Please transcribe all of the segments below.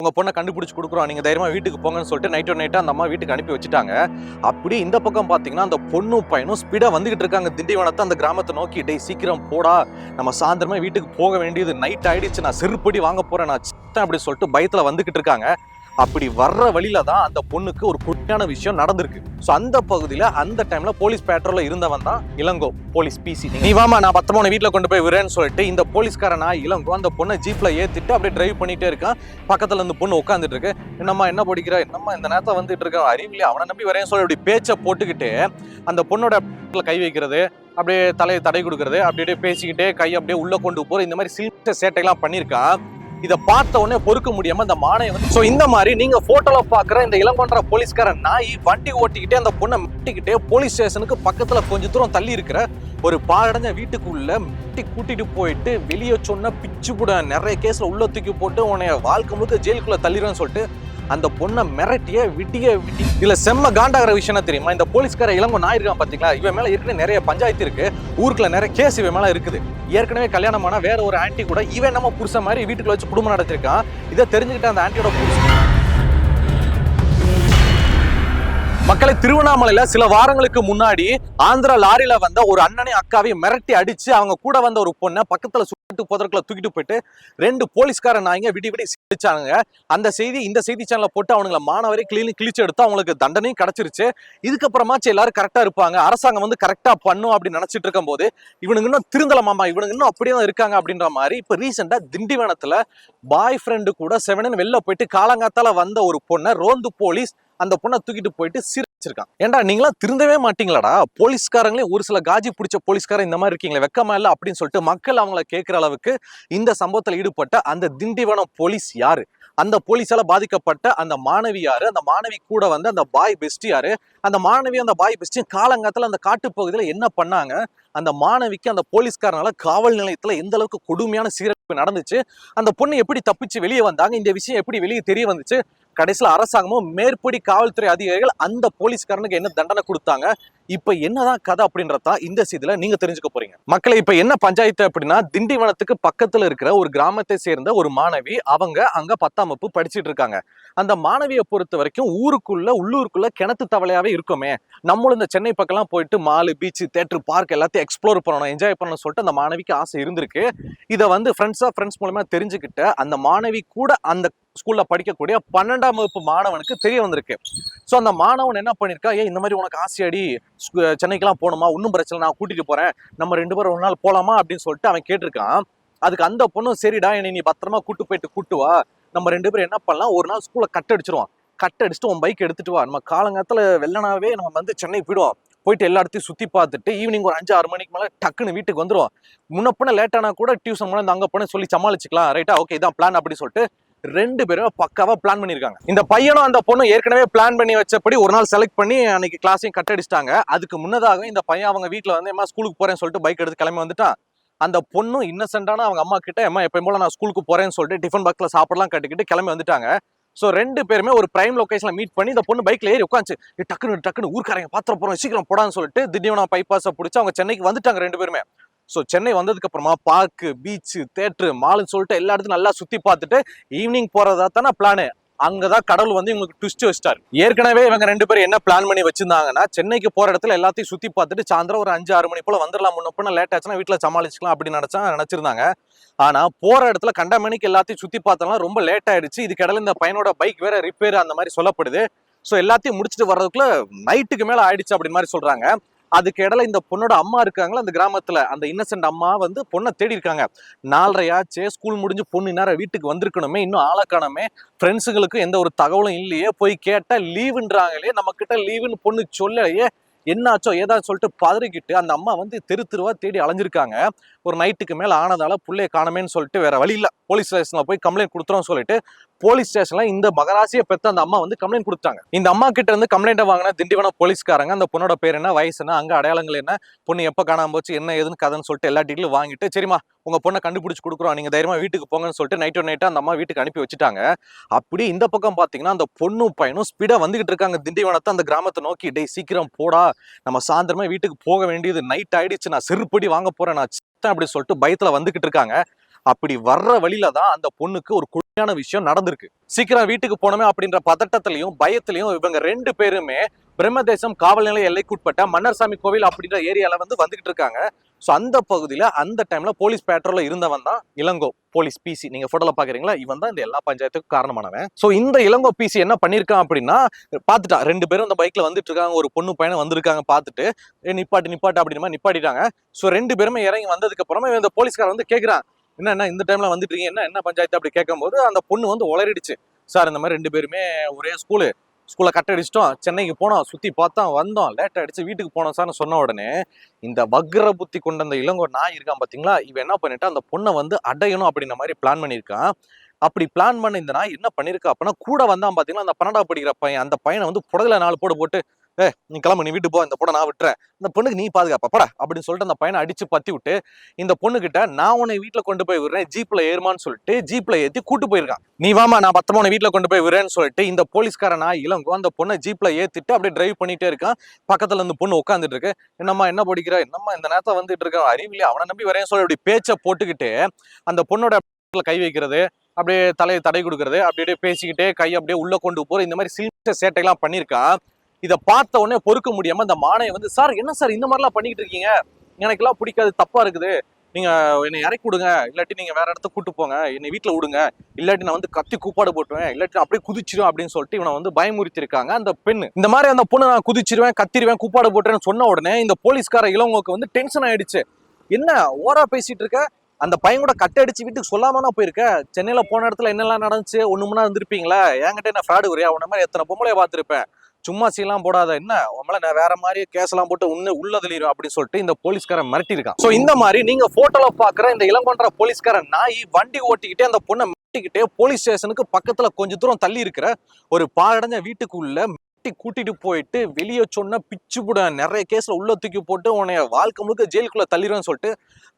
உங்க பொண்ணை கண்டுபிடிச்சு கொடுக்குறோம், நீங்க தைரியமா வீட்டுக்கு போங்கன்னு சொல்லிட்டு நைட்டா அந்த அம்மா வீட்டுக்கு அனுப்பி வச்சுட்டாங்க. அப்படி இந்த பக்கம் பாத்தீங்கன்னா அந்த பொண்ணும் பையனும் ஸ்பீடா வந்துகிட்டு இருக்காங்க திண்டிவனத்தை அந்த கிராமத்தை நோக்கி. டேய் சீக்கிரம் போடா, நம்ம சாயந்தரமே வீட்டுக்கு போக வேண்டியது, நைட் ஆயிடுச்சு, நான் செருப்படி வாங்க போறேன், நான் அப்படி சொல்லிட்டு பயத்துல வந்துகிட்டு இருக்காங்க. அப்படி வர்ற வழியில தான் அந்த பொண்ணுக்கு ஒரு கொடுமையான விஷயம் நடந்திருக்கு. சோ அந்த பகுதியில அந்த டைம்ல போலீஸ் பேட்ரோல்ல இருந்தவன் தான் இளங்கோ, போலீஸ் பிசி. நீ வாமா, நான் பத்திரமா உன்னை வீட்டுல கொண்டு போய் விடுறேன்னு சொல்லிட்டு இந்த போலீஸ்காரனா இளங்கோ அந்த பொண்ணை ஜீப்ல ஏத்திட்டு அப்படியே டிரைவ் பண்ணிட்டே இருக்கான். பக்கத்துல இந்த பொண்ணு உட்காந்துட்டு இருக்கு. என்னம்மா என்ன படிக்கிற, என்னம்மா இந்த நேரத்தை வந்துட்டு இருக்க, அறிவிலே அவனை நம்பி வரேன்னு சொல்லி அப்படி பேச்சை போட்டுக்கிட்டு அந்த பொண்ணோட கை வைக்கிறது, அப்படியே தலையை தடை கொடுக்கறது, அப்படியே பேசிக்கிட்டே கை அப்படியே உள்ள கொண்டு போற, இந்த மாதிரி சில்ட்ட சேட்டையெல்லாம் பண்ணிருக்கான். இதை பார்த்த உடனே பொறுக்க முடியாம அந்த மானையை வந்து சோ இந்த மாதிரி நீங்க போட்டோல பாக்குற இந்த இளங்கொன்ற போலீஸ்காரன் நாய் வண்டி ஓட்டிக்கிட்டே அந்த பொண்ணை மாட்டிக்கிட்டே போலீஸ் ஸ்டேஷனுக்கு பக்கத்துல கொஞ்சம் தூரம் தள்ளி இருக்கிற ஒரு பாழடைஞ்ச வீட்டுக்குள்ள மாட்டி கூட்டிட்டு போயிட்டு வெளியே சொன்ன பிச்சு கூட நிறைய கேஸ்ல உள்ள தூக்கி போட்டு உன்னைய வாழ்க்கை முழுக்க ஜெயிலுக்குள்ள தள்ளிடுன்னு சொல்லிட்டு அந்த பொண்ணை மிரட்டிய விட்டி. இதுல செம்ம காண்டாகிற விஷயம் என்ன தெரியுமா, இந்த போலீஸ்கார இளங்கோ நாய் இருக்கான் பாத்தீங்களா, இவன் மேல ஏற்கனவே நிறைய பஞ்சாயத்து இருக்கு, ஊருக்குள்ள நிறைய கேஸ் இவன் மேல இருக்குது. ஏற்கனவே கல்யாணமான வேற ஒரு ஆன்டி கூட இவன் நம்ம புருஷன் மாதிரி வீட்டுக்குள்ள வச்சு குடும்பம் நடத்திருக்கான். இதை தெரிஞ்சுக்கிட்ட அந்த ஆன்டியோட புருஷன் மக்களை திருவண்ணாமலையில சில வாரங்களுக்கு முன்னாடி ஆந்திரா லாரியில வந்த ஒரு அண்ணனை அக்காவையும் மிரட்டி அடிச்சு அவங்க கூட வந்த ஒரு பொண்ணை பக்கத்துல சுட்டு புதற்குள்ள தூக்கிட்டு போயிட்டு 2 போலீஸ்கார நாய்ங்க விடி சிரிச்சாங்க. அந்த செய்தி இந்த செய்தி சேனல்ல போட்டு அவங்களை மாணவரை கிழிச்சு எடுத்து அவங்களுக்கு தண்டனையும் கிடைச்சிருச்சு. இதுக்கப்புறமாச்சு எல்லாரும் கரெக்டா இருப்பாங்க, அரசாங்கம் வந்து கரெக்டா பண்ணும் அப்படின்னு நினைச்சிட்டு இருக்கும் போது இவனுங்க இன்னும் திருந்தலமாமா, இவனுங்க இன்னும் அப்படியே தான் இருக்காங்க அப்படின்ற மாதிரி இப்ப ரீசெண்டா திண்டிவனத்துல பாய் ஃப்ரெண்டு கூட 7 வெளில போயிட்டு காலங்காத்தால வந்த ஒரு பொண்ணை ரோந்து போலீஸ் அந்த பொண்ணை தூக்கிட்டு போயிட்டு சிரிச்சிருக்கான். ஏன்டா நீங்களா திருந்தவே மாட்டீங்களாடா, போலீஸ்காரங்களே ஒரு சில காஜி பிடிச்ச போலீஸ்காரன் இந்த மாதிரி இருக்கீங்களே, வெக்கமா இல்ல அப்படின்னு சொல்லிட்டு மக்கள் அவங்கள கேட்கிற அளவுக்கு இந்த சம்பவத்தில் ஈடுபட்ட அந்த திண்டிவனம் போலீஸ் யாரு, அந்த போலீஸால பாதிக்கப்பட்ட அந்த மாணவி யாரு, அந்த மாணவி கூட வந்து அந்த பாய் பெஸ்ட் யாரு, அந்த மாணவி அந்த பாய் பெஸ்டியும் காலங்காலத்துல அந்த காட்டு பகுதியில என்ன பண்ணாங்க, அந்த மாணவிக்கு அந்த போலீஸ்காரனால காவல் நிலையத்துல எந்த அளவுக்கு கொடுமையான சீரழிப்பு நடந்துச்சு, அந்த பொண்ணு எப்படி தப்பிச்சு வெளியே வந்தாங்க, இந்த விஷயம் எப்படி வெளியே தெரிய வந்துச்சு, கடைசியில அரசாங்கமும் மேற்படி காவல்துறை அதிகாரிகள் அந்த போலீஸ்காரனுக்கு என்ன தண்டனை கொடுத்தாங்க, இப்ப என்னதான் கதை அப்படின்றதா இந்த செய்தியில நீங்க தெரிஞ்சுக்க போறீங்க. மக்களை இப்ப என்ன பஞ்சாயத்து அப்படின்னா, திண்டிவனத்துக்கு பக்கத்துல இருக்கிற ஒரு கிராமத்தை சேர்ந்த ஒரு மாணவி, அவங்க அங்க 10ஆம் வகுப்பு படிச்சுட்டு இருக்காங்க. அந்த மாணவியை பொறுத்த வரைக்கும் உள்ளூருக்குள்ள கிணத்து தவளையாவே இருக்குமே, நம்மளும் இந்த சென்னை பக்கம்லாம் போயிட்டு மாலு, பீச், தேட்டர், பார்க் எல்லாத்தையும் எக்ஸ்ப்ளோர் பண்ணணும், என்ஜாய் பண்ணணும்னு சொல்லிட்டு அந்த மாணவிக்கு ஆசை இருந்திருக்கு. இதை வந்து ஃப்ரெண்ட்ஸ் மூலமா தெரிஞ்சுக்கிட்ட அந்த மாணவி கூட அந்த ஸ்கூல்ல படிக்கக்கூடிய 12ஆம் வகுப்பு மாணவனுக்கு தெரிய வந்திருக்கு. சோ அந்த மாணவன் என்ன பண்ணிருக்கா, இந்த மாதிரி உனக்கு ஆசையடி, சென்னைக்கெல்லாம் போகணுமா, ஒன்னும் பிரச்சனை, நான் கூட்டிட்டு போறேன், நம்ம 2 பேரும் ஒரு நாள் போலாமா அப்படின்னு சொல்லிட்டு அவன் கேட்டிருக்கான். அதுக்கு அந்த பொண்ணும் சரிடா, என்னை நீ பத்திரமா கூட்டு வா, நம்ம 2 பேரும் என்ன பண்ணலாம், ஒரு நாள் ஸ்கூல்ல கட் அடிச்சிருவான், கட் அடிச்சுட்டு உன் பைக் எடுத்துட்டு வா, நம்ம காலங்காலத்துல வெள்ளனாவே நம்ம வந்து சென்னை போயிட்டு எல்லா இடத்தையும் சுத்தி பார்த்துட்டு ஈவினிங் ஒரு 5-6 மணிக்கு மேல டக்குன்னு வீட்டுக்கு வந்துருவோம், முன்னப்பண்ண லேட்டானா கூட டியூஷன் போன அங்க போன சொல்லி சமாளிச்சுக்கலாம், ரைட்டா, ஓகே இதான் பிளான் அப்படின்னு சொல்லிட்டு 2 பேரும் பக்காவா பிளான் பண்ணிருக்காங்க. இந்த பையனும் அந்த பொண்ணும் ஏற்கனவே பிளான் பண்ணி வச்சபடி ஒரு நாள் செலக்ட் பண்ணி அன்னைக்கு கிளாஸையும் கட் அடிச்சிட்டாங்க. அதுக்கு முன்னதாக இந்த பையன் அவங்க வீட்டுல வந்து எம்மா ஸ்கூலுக்கு போறேன்னு சொல்லிட்டு பைக் எடுத்து கிளம்பி வந்துட்டான். அந்த பொண்ணும் இன்னசென்டான அவங்க அம்மா கிட்ட எம்மா எப்பயும் போல நான் ஸ்கூலுக்கு போறேன்னு சொல்லிட்டு டிஃபன் பாக்ஸ்ல சாப்பிடலாம் கட்டிக்கிட்டு கிளம்பி வந்துட்டாங்க. சோ 2 பேருமே ஒரு பிரைம் லொகேஷன்ல மீட் பண்ணி இந்த பொண்ணு பைக்ல ஏறி உட்காந்து டக்குன்னு ஊர்க்காரங்க பாத்திர போறோம் சீக்கிரம் போடான்னு சொல்லிட்டு திண்டிவனம் பைபாஸை பிடிச்சி அவங்க சென்னைக்கு வந்துட்டாங்க 2 பேருமே. ஸோ சென்னை வந்ததுக்கு அப்புறமா பார்க்கு, பீச், தேட்டரு, மாலுன்னு சொல்லிட்டு எல்லா இடத்தையும் நல்லா சுத்தி பார்த்துட்டு ஈவினிங் போறதா தானே பிளானு. அங்கதான் கடவுள் வந்து இவங்களுக்கு ட்விஸ்ட் வச்சிட்டாரு. ஏற்கனவே இவங்க 2 பேரும் என்ன பிளான் பண்ணி வச்சிருந்தாங்கன்னா, சென்னைக்கு போற இடத்துல எல்லாத்தையும் சுத்தி பார்த்துட்டு சாயந்தரம் ஒரு 5-6 மணி போல வந்துடலாம், முன்னப்ப லேட் ஆச்சுன்னா வீட்டுல சமாளிச்சுக்கலாம் அப்படின்னு நினைச்சிருந்தாங்க. ஆனா போற இடத்துல கண்டமணிக்கு எல்லாத்தையும் சுத்தி பார்த்தோம்னா ரொம்ப லேட் ஆயிடுச்சு. இதுக்கு இடையில இந்த பையனோட பைக் வேற ரிப்பேர் அந்த மாதிரி சொல்லப்படுது. ஸோ எல்லாத்தையும் முடிச்சுட்டு வர்றதுக்குள்ள நைட்டுக்கு மேல ஆயிடுச்சு அப்படின்னு மாதிரி சொல்றாங்க. அதுக்கு இடையில இந்த பொண்ணோட அம்மா இருக்காங்களா அந்த கிராமத்துல, அந்த இன்னசென்ட் அம்மா வந்து பொண்ணை தேடி இருக்காங்க. 4:30 ஆச்சு, ஸ்கூல் முடிஞ்சு பொண்ணு நேரம் வீட்டுக்கு வந்திருக்கணுமே, இன்னும் ஆளக்கானமே, ஃப்ரெண்ட்ஸுங்களுக்கு எந்த ஒரு தகவலும் இல்லையே, போய் கேட்டா லீவுன்றாங்களே, நம்ம கிட்ட லீவுன்னு பொண்ணு சொல்லலையே, என்னாச்சோ ஏதாச்சும் சொல்லிட்டு பதறிக்கிட்டு அந்த அம்மா வந்து தெருவா தேடி அலைஞ்சிருக்காங்க. ஒரு நைட்டுக்கு மேல ஆனதால புள்ளைய காணமேன்னு சொல்லிட்டு வேற வழி இல்ல, போலீஸ் ஸ்டேஷன்ல போய் கம்ப்ளைண்ட் கொடுத்துறோம் சொல்லிட்டு போலீஸ் ஸ்டேஷன்ல இந்த மகராசியை பெற்ற அந்த அம்மா வந்து கம்ப்ளைண்ட் கொடுத்தாங்க. இந்த அம்மா கிட்ட இருந்து கம்ப்ளைண்ட் வாங்கின திண்டிவனம் போலீஸ்காரங்க அந்த பொண்ணோட பேர் என்ன, வயசு என்ன, அங்க அடையாளங்கள் என்ன, பொண்ணு எப்ப காணாம போச்சு, என்ன ஏதுன்னு கதைன்னு சொல்லிட்டு எல்லா டீட்டெயிலும் வாங்கிட்டு, சரிமா உங்க பொண்ணை கண்டுபிடிச்சு கொடுக்குறோம், நீங்க தைரியமா வீட்டுக்கு போங்கன்னு சொல்லிட்டு நைட்டா அந்த அம்மா வீட்டுக்கு அனுப்பி வச்சுட்டாங்க. அப்படி இந்த பக்கம் பாத்தீங்கன்னா அந்த பொண்ணும் பையனும் ஸ்பீடா வந்துகிட்டு இருக்காங்க திண்டிவனத்தை அந்த கிராமத்தை நோக்கி. டேய் சீக்கிரம் போடா, நம்ம சாயந்தரமே வீட்டுக்கு போக வேண்டியது, நைட் ஆயிடுச்சு, நான் செருப்படி வாங்க போறேன், நான் அப்படி சொல்லிட்டு பயத்துல வந்துகிட்டு இருக்காங்க. அப்படி வர்ற வழியில தான் அந்த பொண்ணுக்கு ஒரு விஷயம் நடந்திருக்கு. சீக்கிரம் வீட்டுக்கு போனோமே அப்படின்ற பதட்டத்திலையும் பயத்திலையும் இவங்க 2 பேருமே பிரம்மதேசம் காவல் நிலைய எல்லைக்குட்பட்ட மன்னர்சாமி கோவில் அப்படின்ற ஏரியால வந்துகிட்டு இருக்காங்க. சோ அந்த பகுதியில அந்த டைம்ல போலீஸ் பேட்ரோல்ல இருந்தவன் தான் இளங்கோ போலீஸ் பிசி. நீங்க போட்டோல பாக்குறீங்களா, இவன் தான் இந்த எல்லா பஞ்சாயத்துக்கும் காரணமானவன். சோ இந்த இளங்கோ பிசி என்ன பண்ணிருக்கான் அப்படின்னா, பாத்துட்டா 2 பேரும் அந்த பைக்ல வந்துட்டு இருக்காங்க, ஒரு பொண்ணு பையனை வந்திருக்காங்க, பாத்துட்டு நிப்பாட்டு அப்படின்னு நிப்பாட்டிட்டாங்க. சோ 2 பேருமே இறங்கி வந்ததுக்கு அப்புறமா இந்த போலீஸ்கார கேக்குறான், என்ன இந்த டைம்ல வந்துட்டு இருக்கீங்க, என்ன பஞ்சாயத்து அப்படி கேட்கும் போது அந்த பொண்ணு உளறிடுச்சு. சார் இந்த மாதிரி 2 பேருமே ஒரே ஸ்கூல்ல கட் அடிச்சிட்டோம், சென்னைக்கு போனோம், சுத்தி பார்த்தோம், வந்தோம், லேட் அடிச்சு வீட்டுக்கு போனோம் சார்னு சொன்ன உடனே இந்த வக்ர புத்தி கொண்ட அந்த இளங்கோ நாய் இருக்கான் பாத்தீங்களா, இவன் என்ன பண்ணிட்டா அந்த பொண்ணை அடையணும் அப்படின்ற மாதிரி பிளான் பண்ணிருக்கான். அப்படி பிளான் பண்ண இந்த நாய் என்ன பண்ணிருக்கா அப்படின்னா, கூட வந்தான் பாத்தீங்களா அந்த 12ஆவது படிக்கிற பையன், அந்த பையனை புடகுல 4 போட்டு நீ கிளம்பு, நீ வீட்டு போ, இந்த பொண்ணை நான் விட்டுறேன், இந்த பொண்ணுக்கு நீ பாதுகாப்பா படா அப்படின்னு சொல்லிட்டு அந்த பையனை அடிச்சு பத்தி விட்டு இந்த பொண்ணு கிட்ட நான் உன்னை வீட்டுல கொண்டு போய் விடுறேன், ஜீப்ல ஏறுமான்னு சொல்லிட்டு ஜீப்ல ஏத்தி கூட்டு போயிருக்கான். நீ வாமா நான் பத்திரமா உன்னை வீட்டுல கொண்டு போய் விடுறேன்னு சொல்லிட்டு இந்த போலீஸ்கார நான் இளங்கோ அந்த பொண்ணை ஜீப்ல ஏத்திட்டு அப்படியே டிரைவ் பண்ணிட்டே இருக்கான். பக்கத்துல இந்த பொண்ணு உட்காந்துட்டு இருக்கு. என்னம்மா என்ன படிக்கிற, என்னம்மா இந்த நேரத்தை வந்துட்டு இருக்க, அறிவிலே அவனை நம்பி வரேன்னு சொல்லி அப்படி பேச்சை போட்டுக்கிட்டு அந்த பொண்ணோட கை வைக்கிறது, அப்படியே தலையை தடை கொடுக்கறது, அப்படியே பேசிக்கிட்டே கை அப்படியே உள்ள கொண்டு போற, இந்த மாதிரி சில்மிஷ சேட்டையெல்லாம் பண்ணிருக்கான். இதை பார்த்த உடனே பொறுக்க முடியாம அந்த மானையை சார் என்ன சார் இந்த மாதிரிலாம் பண்ணிக்கிட்டு இருக்கீங்க, எனக்கெல்லாம் பிடிக்காது, தப்பா இருக்குது, நீங்க என்னை இறக்கி விடுங்க, இல்லாட்டி நீங்க வேற இடத்த கூட்டு போங்க, என்னை வீட்டுல விடுங்க, இல்லாட்டி நான் கத்தி கூப்பாடு போட்டுவேன், இல்லாட்டி அப்படியே குதிச்சிருவேன் அப்படின்னு சொல்லிட்டு இவனை பயமுறுத்தி இருக்காங்க அந்த பெண்ணு. இந்த மாதிரி அந்த பொண்ணு நான் குதிச்சிருவேன், கத்திருவேன், கூப்பாடு போட்டுறேன்னு சொன்ன உடனே இந்த போலீஸ்கார இளங்கோக்கு டென்ஷன் ஆயிடுச்சு. என்ன ஓரா பேசிட்டு இருக்க, அந்த பையன் கூட கட்டை அடிச்சு வீட்டுக்கு சொல்லாமனா போயிருக்க, சென்னையில போன இடத்துல என்னெல்லாம் நடந்துச்சு ஒண்ணுமுன்னா இருந்திருப்பீங்களா, என்கிட்ட என்ன ஃப்ராடு வரையா, உன்ன மாதிரி எத்தனை பொம்பளைய பார்த்திருப்பேன், சும்மா சீலாம் போடாத, என்ன உங்களை நான் வேற மாதிரி கேஸ் எல்லாம் போட்டு உள்ள தள்ளிடுவேன் அப்படின்னு சொல்லிட்டு இந்த போலீஸ்காரன் மிரட்டி இருக்கான். சோ இந்த மாதிரி நீங்க போட்டோல பாக்குற இந்த இளங்கோன்ற போலீஸ்காரன் நாய் வண்டி ஓட்டிக்கிட்டே அந்த பொண்ணை மிரட்டிக்கிட்டே போலீஸ் ஸ்டேஷனுக்கு பக்கத்துல கொஞ்சம் தூரம் தள்ளி இருக்கிற ஒரு பாழடைஞ்ச வீட்டுக்குள்ள கூட்டிட்டு போயிட்டு வெளியே சொன்ன பிச்சு புட நிறைய கேஸ்ல உள்ள தூக்கி போட்டு உன்னைய வாழ்க்கை முழுக்க ஜெயிலுக்குள்ள தள்ளிடுவேன்னு சொல்லிட்டு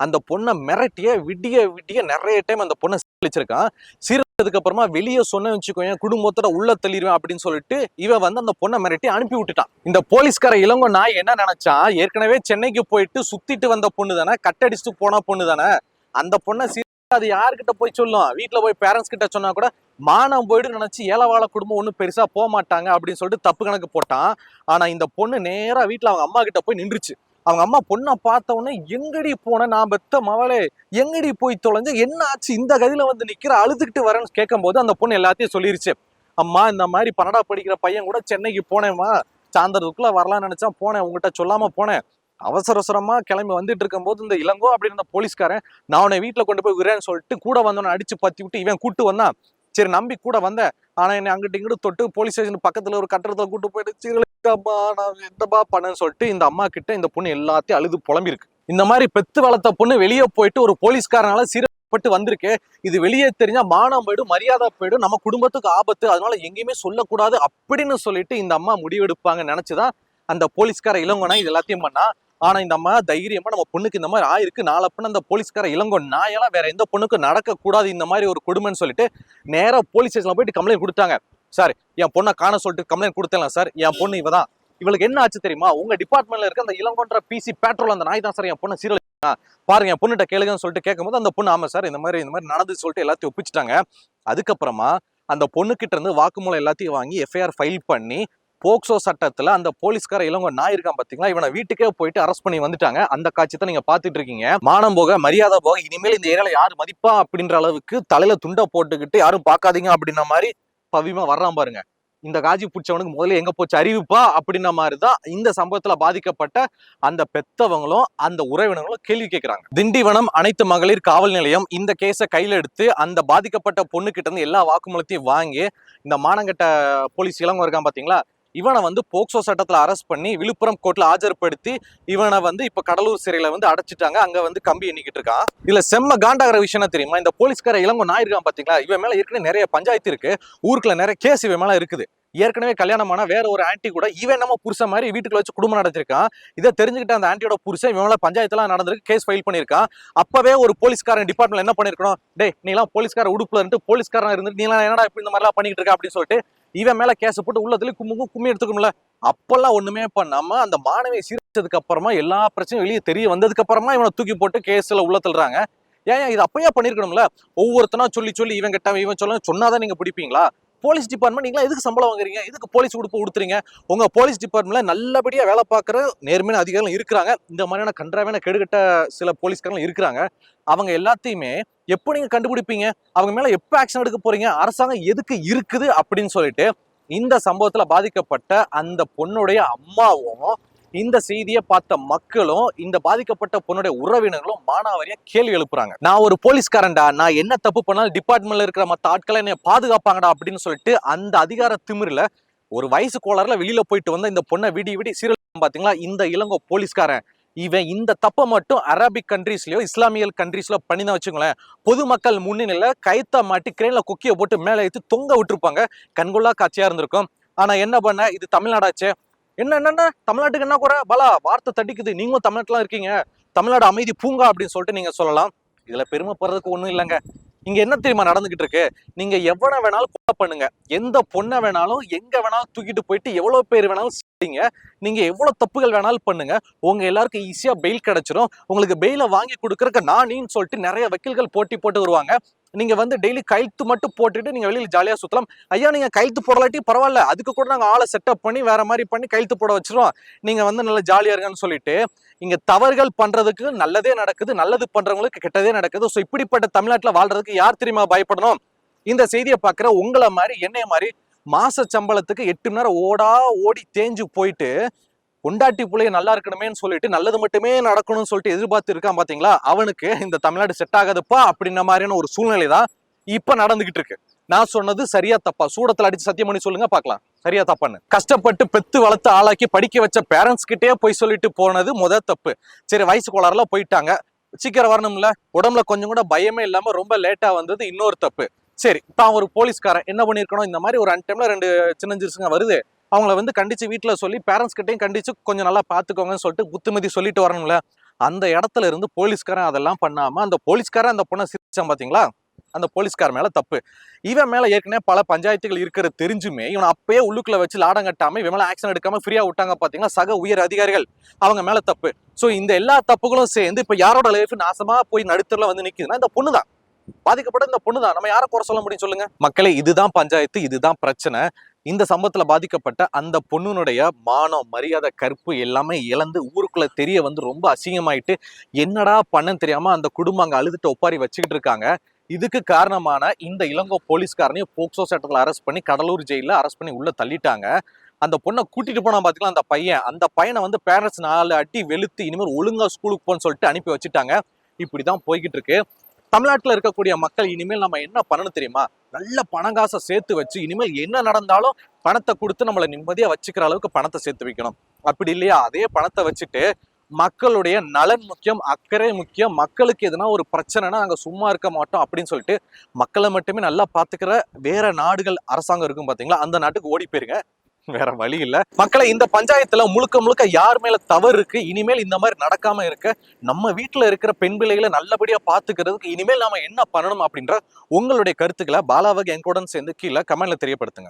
அந்த பொண்ணை மிரட்டிய விடிய நிறைய டைம் அந்த பொண்ணை சீரழிச்சிருக்கான். சீரழிச்சதுக்கு அப்புறமா வெளியே சொன்ன வச்சுக்கோங்க குடும்பத்தோட உள்ள தள்ளிடுவேன் அப்படின்னு சொல்லிட்டு இவன் அந்த பொண்ணை மிரட்டி அனுப்பி விட்டுட்டான். இந்த போலீஸ்கார இளங்கோ நாய் என்ன நினைச்சான், ஏற்கனவே சென்னைக்கு போயிட்டு சுத்திட்டு வந்த பொண்ணு தானே, கட்டடிச்சுட்டு போன பொண்ணு தானே, அந்த பொண்ணை அது யாருக்கிட்ட போய் சொல்லும், வீட்டுல போய் பேரண்ட்ஸ் கிட்ட சொன்னா கூட மானம் போயிடு நினைச்சு ஏழவாழ குடும்பம் ஒன்றும் பெருசா போக மாட்டாங்க அப்படின்னு சொல்லிட்டு தப்பு கணக்கு போட்டான். ஆனா இந்த பொண்ணு நேரா வீட்டுல அவங்க அம்மா கிட்ட போய் நின்றுச்சு. அவங்க அம்மா பொண்ணை பார்த்த உடனே எங்கடி போன, நான் பெத்த மவளே எங்கடி போய் தொலைஞ்ச, என்ன ஆச்சு இந்த கதியில நிக்கிற, அழுதுகிட்டு வரேன்னு கேட்கும் போது அந்த பொண்ணு எல்லாத்தையும் சொல்லிருச்சு. அம்மா இந்த மாதிரி 12ஆவது படிக்கிற பையன் கூட சென்னைக்கு போனேம்மா, சாயந்தரத்துக்குள்ள வரலாம்னு நினைச்சா போனேன், உங்ககிட்ட சொல்லாம போனேன், அவசரமா கிளம்பி வந்துட்டு இருக்கும் போது இந்த இளங்கோ அப்படின்னு போலீஸ்காரன் நான் உன்னை வீட்டுல கொண்டு போய் விடுறேன்னு சொல்லிட்டு கூட வந்தவனை அடிச்சு பத்தி விட்டு இவன் கூட்டு வந்தான். சரி நம்பி கூட வந்தேன், ஆனா என்னை அங்கிட்டு இங்கிட்டு தொட்டு போலீஸ் ஸ்டேஷன் பக்கத்துல ஒரு கட்டடத்துல கூட்டு போயிட்டு நான் என்னப்பா பண்ணேன்னு சொல்லிட்டு இந்த அம்மா கிட்ட இந்த பொண்ணு எல்லாத்தையும் அழுது புலம்பி இருக்கு. இந்த மாதிரி பெத்து வளர்த்த பொண்ணு வெளியே போயிட்டு ஒரு போலீஸ்காரனால சீரப்பட்டு வந்திருக்கு, இது வெளியே தெரிஞ்சா மானம் போயிடும், மரியாதை போயிடும், நம்ம குடும்பத்துக்கு ஆபத்து, அதனால எங்கேயுமே சொல்லக்கூடாது அப்படின்னு சொல்லிட்டு இந்த அம்மா முடிவெடுப்பாங்க நினைச்சுதான் அந்த போலீஸ்கார இளங்கோனா இது எல்லாத்தையும் பண்ணா. ஆனா இந்த அம்மா தைரியமா நம்ம பொண்ணுக்கு இந்த மாதிரி ஆயிருக்கு, நாளப்பன்னு அந்த போலீஸ்கார இளங்கோ நாயெல்லாம் வேற எந்த பொண்ணுக்கும் நடக்க கூடாது இந்த மாதிரி ஒரு கொடுமைன்னு சொல்லிட்டு நேரா போலீஸ் ஸ்டேஷன்ல போயிட்டு கம்ப்ளைண்ட் கொடுத்தாங்க. சார் என் பொண்ணை காண சொல்லிட்டு கம்ப்ளைண்ட் கொடுத்தேன் சார், என் பொண்ணு இவதான், இவளுக்கு என்ன ஆச்சு தெரியுமா, உங்க டிபார்ட்மெண்ட்ல இருக்க அந்த இளங்கோன்ற பிசி பேட்ரோல் அந்த நாய் தான் சார் என் பொண்ணை சீரழிச்சா, பாருங்க என் பொண்ணுகிட்ட கேளுங்கன்னு சொல்லிட்டு கேட்கும்போது அந்த பொண்ணு ஆமா சார் இந்த மாதிரி நடந்து சொல்லிட்டு எல்லாத்தையும் ஒப்பிச்சுட்டாங்க. அதுக்கப்புறமா அந்த பொண்ணு கிட்ட இருந்து வாக்குமூலம் எல்லாத்தையும் வாங்கி எஃப்ஐஆர் ஃபைல் பண்ணி போக்சோ சட்டத்துல அந்த போலீஸ்கார இளங்கோ நாய் இருக்கான் பாத்தீங்களா, இவனை வீட்டுக்கே போயிட்டு அரெஸ்ட் பண்ணி வந்துட்டாங்க. அந்த காட்சி தான் நீங்க பாத்துட்டு இருக்கீங்க. மானம் போக மரியாதை போக இனிமேல் இந்த ஏரியால யாரு மதிப்பா அப்படின்ற அளவுக்கு தலையில துண்டை போட்டுக்கிட்டு யாரும் பாக்காதீங்க அப்படின்ற மாதிரி பவிமா வர்றான் பாருங்க. இந்த காஜி பிடிச்சவனுக்கு முதல்ல எங்க போச்சு அறிவிப்பா அப்படின்ற மாதிரிதான் இந்த சம்பவத்துல பாதிக்கப்பட்ட அந்த பெத்தவங்களும் அந்த உறவினர்களும் கேள்வி கேட்கிறாங்க. திண்டிவனம் அனைத்து மகளிர் காவல் நிலையம் இந்த கேஸை கையில எடுத்து அந்த பாதிக்கப்பட்ட பொண்ணு கிட்ட இருந்து எல்லா வாக்குமூலத்தையும் வாங்கி இந்த மானங்கட்ட போலீஸ் இளங்கோ இருக்கான் பாத்தீங்களா, இவனை போக்சோ சட்டத்துல அரெஸ்ட் பண்ணி விழுப்புரம் கோர்ட்ல ஆஜர்படுத்தி இவனை இப்ப கடலூர் சிறையில அடைச்சிட்டாங்க. அங்க கம்பி எண்ணிக்கிட்டு இருக்கான். இதுல செம்ம காண்டாகிற விஷயம் தெரியுமா, இந்த போலீஸ்கார இளங்கோ நாய் இருக்கான் பாத்தீங்களா, இவன் மேல ஏற்கனவே நிறைய பஞ்சாயத்து இருக்கு, ஊருக்குள்ள நிறைய கேஸ் இவன் மேல இருக்குது. ஏற்கனவே கல்யாணமான வேற ஒரு ஆன்டி கூட இவன் நம்ம புருஷன் மாதிரி வீட்டுக்குள்ள வச்சு குடும்பம் நடத்திருக்கான். இதை தெரிஞ்சுக்கிட்ட அந்த ஆன்டியோட புருஷன் இவன் மேல பஞ்சாயத்துலாம் நடந்திருக்கு, கேஸ் ஃபைல் பண்ணிருக்கான். அப்பவே ஒரு போலீஸ்காரன் டிபார்ட்மெண்ட் என்ன பண்ணிருக்கணும், டேய் நீ எல்லாம் போலீஸ்கார உடுப்புல இருந்து போலீஸ்காரன் இருந்து நீ எல்லாம் என்னடா இப்ப இந்த மாதிரிலாம் பண்ணிட்டு இருக்க அப்படின்னு சொல்லிட்டு இவன் மேல கேஸ் போட்டு உள்ளதுல கும்மி எடுத்துக்கணும்ல. அப்பெல்லாம் ஒண்ணுமே பண்ணாம அந்த மாணவியை சீரழிச்சதுக்கு அப்புறமா எல்லா பிரச்சனையும் வெளியே தெரிய வந்ததுக்கு அப்புறமா இவனை தூக்கி போட்டு கேஸ்ல உள்ள தள்ளுறாங்க. ஏன் இது அப்பயே பண்ணிருக்கணும்ல? ஒவ்வொருத்தனா சொல்லி சொல்லி இவன் கெட்டவன் இவன் சொல்ல சொன்னாதான் நீங்க பிடிப்பீங்களா? போலீஸ் டிபார்ட்மெண்ட் நீங்களா எதுக்கு சம்பளம் வாங்குறீங்க? எதுக்கு போலீஸ் உடுப்பு உடுத்துறீங்க? உங்க போலீஸ் டிபார்ட்மெண்ட்ல நல்லபடியா வேலை பார்க்குற நேர்மையான அதிகாரிகள் இருக்கிறாங்க. இந்த மாதிரியான கன்றாவியான கெடுகட்ட சில போலீஸ்காரங்க இருக்கிறாங்க. அவங்க எல்லாத்தையுமே எப்போ நீங்க கண்டுபிடிப்பீங்க? அவங்க மேல எப்ப ஆக்ஷன் எடுக்க போறீங்க? அரசாங்கம் எதுக்கு இருக்குது அப்படின்னு சொல்லிட்டு இந்த சம்பவத்துல பாதிக்கப்பட்ட அந்த பொண்ணுடைய அம்மாவும் இந்த செய்தியை பார்த்த மக்களும் இந்த பாதிக்கப்பட்ட பொண்ணுடைய உறவினர்களும் மானாவாரியா கேள்வி எழுப்புறாங்க. நான் ஒரு போலீஸ்காரன்டா, நான் என்ன தப்பு பண்ணாலும் டிபார்ட்மெண்ட்ல இருக்கிற மத்த ஆட்களை என்னை பாதுகாப்பாங்கடா அப்படின்னு சொல்லிட்டு அந்த அதிகார திமிரில ஒரு வயசு கோளாறுல வெளியில போயிட்டு வந்த இந்த பொண்ணை விடி சீரழிச்சு பாத்தீங்களா இந்த இளங்கோ போலீஸ்காரன். இவன் இந்த தப்பை மட்டும் அரபிக் கண்ட்ரீஸ்லயோ இஸ்லாமியல் கண்ட்ரீஸ்ல பண்ணிதான் வச்சுங்களேன், பொதுமக்கள் முன்னிலையில கைத்த மாட்டி கிரேன்ல கொக்கிய போட்டு மேல ஏற்றி தொங்க விட்டுருப்பாங்க. கண்கொள்ளா காட்சியா இருந்திருக்கும். ஆனா என்ன பண்ண, இது தமிழ்நாடாச்சே. என்னன்னா தமிழ்நாட்டுக்கு என்ன குறை? பலா வார்த்தை தட்டிக்குது, நீங்களும் தமிழ்நாட்டுலாம் இருக்கீங்க, தமிழ்நாடு அமைதி பூங்கா அப்படின்னு சொல்லிட்டு நீங்க சொல்லலாம். இதுல பெருமைப்படுறதுக்கு ஒண்ணும் இல்லைங்க. இங்க என்ன தெரியுமா நடந்துகிட்டு இருக்கு? நீங்க எவனை வேணாலும் கொலை பண்ணுங்க, எந்த பொண்ணை வேணாலும் எங்க வேணாலும் தூக்கிட்டு போயிட்டு எவ்வளவு பேர் வேணாலும் செய்யுங்க, நீங்க எவ்வளவு தப்புகள் வேணாலும் பண்ணுங்க, உங்க எல்லாருக்கும் ஈஸியா பெயில் கிடைச்சிடும். உங்களுக்கு பெயில வாங்கி கொடுக்கறதுக்கு நானின்னு சொல்லிட்டு நிறைய வக்கீல்கள் போட்டி போட்டு வருவாங்க. நீங்க வந்து டெய்லி கைத்து மட்டும் போட்டுட்டு நீங்க வெளியில ஜாலியா சுத்தலாம். ஐயா நீங்க கைத்து போடலாட்டி பரவாயில்ல, அதுக்கு கூட நாங்க ஆளை செட்டப் பண்ணி வேற மாதிரி பண்ணி கைத்து போட வச்சிருவோம், நீங்க வந்து நல்லா ஜாலியா இருங்கன்னு சொல்லிட்டு இங்க தவறுகள் பண்றதுக்கு நல்லதே நடக்குது, நல்லது பண்றவங்களுக்கு கெட்டதே நடக்குது. ஸோ இப்படிப்பட்ட தமிழ்நாட்டுல வாழ்றதுக்கு யார் தெரியுமா பயப்படணும்? இந்த செய்தியை பார்க்குற உங்களை மாதிரி என்னைய மாதிரி மாச சம்பளத்துக்கு 8 மணி நேரம் ஓடி தேஞ்சு போயிட்டு பொண்டாட்டி பிள்ளைய நல்லா இருக்கணுமேன்னு சொல்லிட்டு நல்லது மட்டுமே நடக்கணும்னு சொல்லிட்டு எதிர்பார்த்து இருக்கான் பாத்தீங்களா, அவனுக்கு இந்த தமிழ்நாடு செட் ஆகாதுப்பா அப்படின்ன மாதிரியான ஒரு சூழ்நிலை தான் இப்ப நடந்துகிட்டு இருக்கு. நான் சொன்னது சரியா தப்பா? சூடத்துல அடிச்சு சத்தியம் பண்ணி சொல்லுங்க பாக்கலாம், சரியா தப்பான்னு. கஷ்டப்பட்டு பெத்து வளர்த்து ஆளாக்கி படிக்க வச்ச பேரண்ட்ஸ் கிட்டே போய் சொல்லிட்டு போனது முதல் தப்பு. சரி வயசு கோளாறுல போயிட்டாங்க, சீக்கிரம் வரணும்ல, உடம்புல கொஞ்சம் கூட பயமே இல்லாம ரொம்ப லேட்டா வந்தது இன்னொரு தப்பு. சரி தான் ஒரு போலீஸ்காரன் என்ன பண்ணிருக்கணும், இந்த மாதிரி ஒரு அன்டைம்ல 2 சின்னஞ்சிறுசுங்க வருது, அவங்கள வந்து கண்டிச்சு வீட்டுல சொல்லி பேரண்ட்ஸ் கிட்டையும் கண்டிச்சு கொஞ்சம் நல்லா பாத்துக்கோங்கன்னு சொல்லிட்டு புத்துமதி சொல்லிட்டு வரணும்ல. அந்த இடத்துல இருந்து போலீஸ்காரன் அதெல்லாம் பண்ணாம அந்த போலீஸ்காரன் அந்த பொண்ணை சிரிச்சான் பாத்தீங்களா, அந்த போலீஸ்கார மேல தப்பு. இவன் மேல ஏற்கனவே பல பஞ்சாயத்துகள் இருக்கிறது தெரிஞ்சுமே இவன் அப்பயே உள்ளுக்குள்ள வச்சு லாடம் கட்டாம இவன் மேல ஆக்ஷன் எடுக்காம ஃப்ரீயா விட்டாங்க பாத்தீங்களா சக உயர் அதிகாரிகள், அவங்க மேல தப்பு. சோ இந்த எல்லா தப்புகளும் சேர்ந்து இப்ப யாரோட லைஃப் நாசமா போய் நடுத்தர்ல வந்து நிக்குதுன்னா இந்த பொண்ணுதான் பாதிக்கப்பட்ட, இந்த பொண்ணுதான். நம்ம யாரை குறை சொல்ல முடியும் சொல்லுங்க மக்களே? இதுதான் பஞ்சாயத்து, இதுதான் பிரச்சனை. இந்த சம்பவத்துல பாதிக்கப்பட்ட அந்த பொண்ணுனுடைய மானம் மரியாதை கற்பு எல்லாமே இழந்து ஊருக்குள்ள தெரிய வந்து ரொம்ப அசிங்கமாயிட்டு என்னடா பண்ணன்னு தெரியாம அந்த குடும்பம் அங்க அழுதுட்டு ஒப்பாரி வச்சுக்கிட்டு இருக்காங்க. இதுக்கு காரணமான இந்த இளங்கோ போலீஸ்காரனையும் போக்சோ சட்டத்துல அரெஸ்ட் பண்ணி கடலூர் ஜெயில அரெஸ்ட் பண்ணி உள்ள தள்ளிட்டாங்க. அந்த பொண்ணை கூட்டிட்டு போனா பாத்தீங்களா அந்த பையனை வந்து பேரண்ட்ஸ் 4 அடி வெளுத்து இனிமேல் ஒழுங்கா ஸ்கூலுக்கு போன்னு சொல்லிட்டு அனுப்பி வச்சுட்டாங்க. இப்படிதான் போய்கிட்டு இருக்கு. தமிழ்நாட்டுல இருக்கக்கூடிய மக்கள் இனிமேல் நம்ம என்ன பண்ணணும் தெரியுமா? நல்ல பணங்காசை சேர்த்து வச்சு இனிமேல் என்ன நடந்தாலும் பணத்தை கொடுத்து நம்மளை நிம்மதியா வச்சுக்கிற அளவுக்கு பணத்தை சேர்த்து வைக்கணும். அப்படி இல்லையா அதே பணத்தை வச்சுட்டு மக்களுடைய நலன் முக்கியம், அக்கறை முக்கியம், மக்களுக்கு எதுனா ஒரு பிரச்சனைனா நாங்க சும்மா இருக்க மாட்டோம் அப்படின்னு சொல்லிட்டு மக்களை மட்டுமே நல்லா பாத்துக்கிற வேற நாடுகள் அரசாங்கம் இருக்கும் பாத்தீங்களா, அந்த நாட்டுக்கு ஓடி போயிருங்க, வேற வழி இல்ல. மக்களை இந்த பஞ்சாயத்துல முழுக்க யார் மேல தவறு இருக்கு, இனிமேல் இந்த மாதிரி நடக்காம இருக்க நம்ம வீட்டுல இருக்கிற பெண் பிள்ளைகளை நல்லபடியா பாத்துக்கிறதுக்கு இனிமேல் நாம என்ன பண்ணணும் அப்படின்ற உங்களுடைய கருத்துக்களை பாலாவக என் கூட சேர்ந்து கீழே கமெண்ட்ல தெரியப்படுத்துங்க.